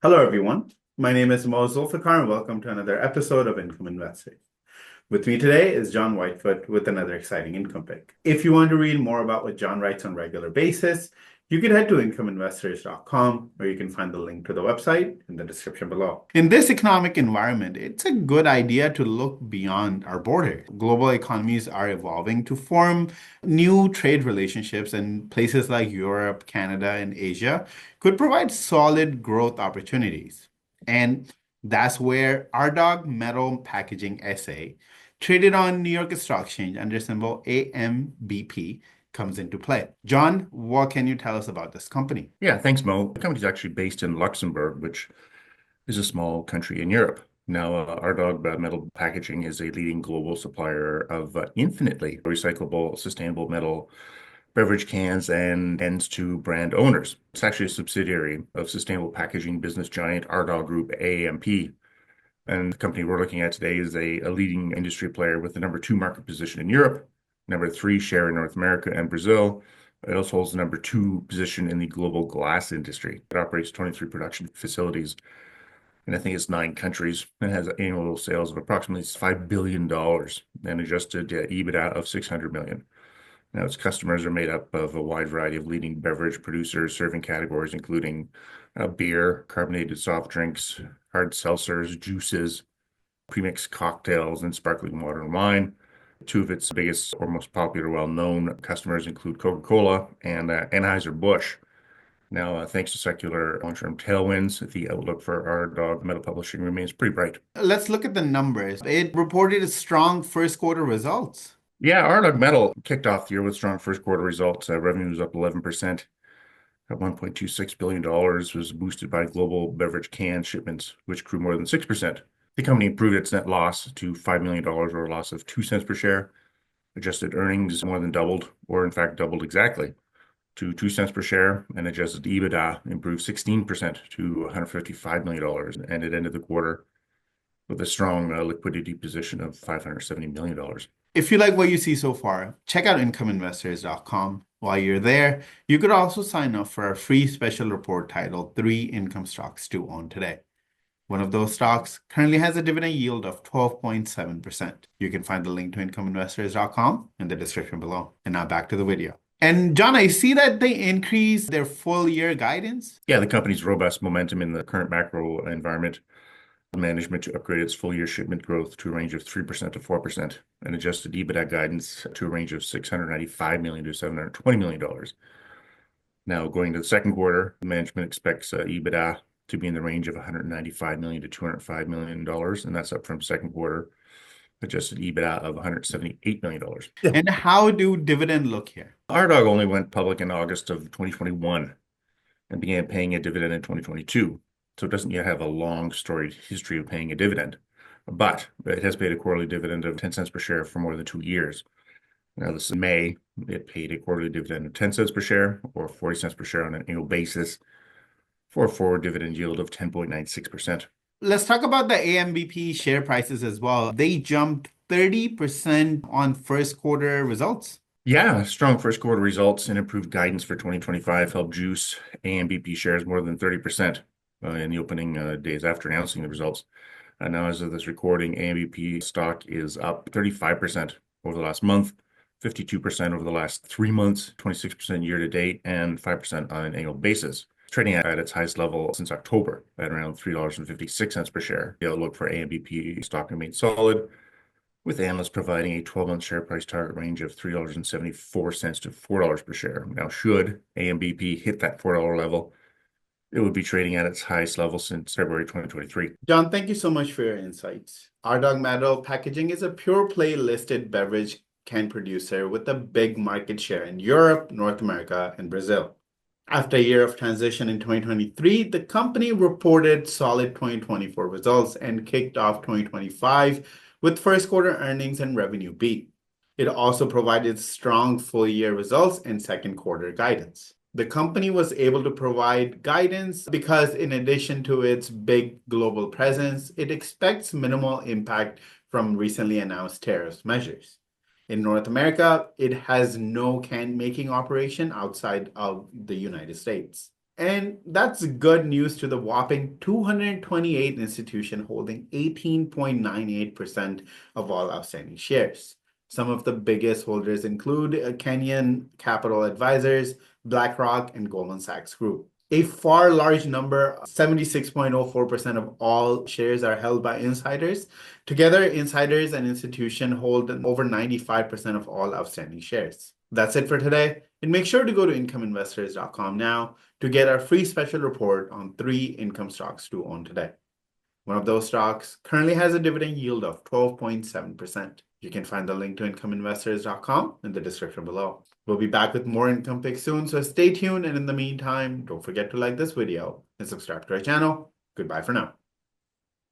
Hello, everyone. My name is Zulfiqar, and welcome to another episode of Income Investing. With me today is John Whitefoot with another exciting income pick. If you want to read more about what John writes on a regular basis, you can head to incomeinvestors.com, where you can find the link to the website in the description below. In this economic environment, it's a good idea to look beyond our border. Global economies are evolving to form new trade relationships, and places like Europe, Canada, and Asia could provide solid growth opportunities. And that's where Ardagh Metal Packaging S.A., traded on New York Stock Exchange under symbol AMBP, comes into play. John, what can you tell us about this company? Yeah, thanks, Mo. The company's actually based in Luxembourg, which is a small country in Europe. Now, Ardagh Metal Packaging is a leading global supplier of infinitely recyclable, sustainable metal beverage cans and ends to brand owners. It's actually a subsidiary of sustainable packaging business giant Ardagh Group AMP. And the company we're looking at today is a leading industry player with the number two market position in Europe, number three share in North America and Brazil. It also holds the number two position in the global glass industry. It operates 23 production facilities and I think it's 9 countries and has annual sales of approximately $5 billion and adjusted EBITDA of $600 million. Now, its customers are made up of a wide variety of leading beverage producers serving categories including beer, carbonated soft drinks, hard seltzers, juices, premixed cocktails, and sparkling water and wine. Two of its biggest or most popular, well-known customers include Coca-Cola and Anheuser-Busch. Now, thanks to secular long-term tailwinds, the outlook for Ardagh Metal Publishing remains pretty bright. Let's look at the numbers. It reported a strong first quarter results. Yeah, Ardagh Metal kicked off the year with strong first quarter results. Revenue was up 11% at $1.26 billion, was boosted by global beverage can shipments, which grew more than 6%. The company improved its net loss to $5 million, or a loss of 2 cents per share. Adjusted earnings more than doubled, or in fact doubled exactly, to 2 cents per share, and adjusted EBITDA improved 16% to $155 million, and it ended the quarter with a strong liquidity position of $570 million. If you like what you see so far, check out incomeinvestors.com. While you're there, you could also sign up for our free special report titled 3 Income Stocks to Own Today. One of those stocks currently has a dividend yield of 12.7%. You can find the link to incomeinvestors.com in the description below. And now back to the video. And John, I see that they increased their full year guidance. Yeah, the company's robust momentum in the current macro environment management to upgrade its full year shipment growth to a range of 3% to 4% and adjusted EBITDA guidance to a range of $695 million to $720 million. Now, going to the second quarter, management expects EBITDA to be in the range of $195 million to $205 million, and that's up from second quarter adjusted EBITDA of $178 million. And how do dividend look here? Ardagh only went public in August of 2021 and began paying a dividend in 2022. So it doesn't yet have a long storied history of paying a dividend, but it has paid a quarterly dividend of 10 cents per share for more than 2 years. Now, this is May, it paid a quarterly dividend of 10 cents per share or 40 cents per share on an annual basis for a forward dividend yield of 10.96%. Let's talk about the AMBP share prices as well. They jumped 30% on first quarter results. Yeah, strong first quarter results and improved guidance for 2025 helped juice AMBP shares more than 30% in the opening days after announcing the results. Now, as of this recording, AMBP stock is up 35% over the last month, 52% over the last 3 months, 26% year to date, and 5% on an annual basis. Trading at its highest level since October at around $3.56 per share. The outlook for AMBP stock remains solid, with analysts providing a 12-month share price target range of $3.74 to $4 per share. Now, should AMBP hit that $4 level, it would be trading at its highest level since February 2023. John, thank you so much for your insights. Ardagh Metal Packaging is a pure play listed beverage can producer with a big market share in Europe, North America, and Brazil. After a year of transition in 2023, the company reported solid 2024 results and kicked off 2025 with first quarter earnings and revenue beat. It also provided strong full year results and second quarter guidance. The company was able to provide guidance because, in addition to its big global presence, it expects minimal impact from recently announced tariff measures. In North America, it has no can making operation outside of the United States. And that's good news to the whopping 228 institution holding 18.98% of all outstanding shares. Some of the biggest holders include Kenyan Capital Advisors, BlackRock, and Goldman Sachs Group. A far large number, 76.04% of all shares are held by insiders. Together, insiders and institution hold over 95% of all outstanding shares. That's it for today. And make sure to go to incomeinvestors.com now to get our free special report on 3 income stocks to own today. One of those stocks currently has a dividend yield of 12.7%. You can find the link to incomeinvestors.com in the description below. We'll be back with more income picks soon, so stay tuned. And in the meantime, don't forget to like this video and subscribe to our channel. Goodbye for now.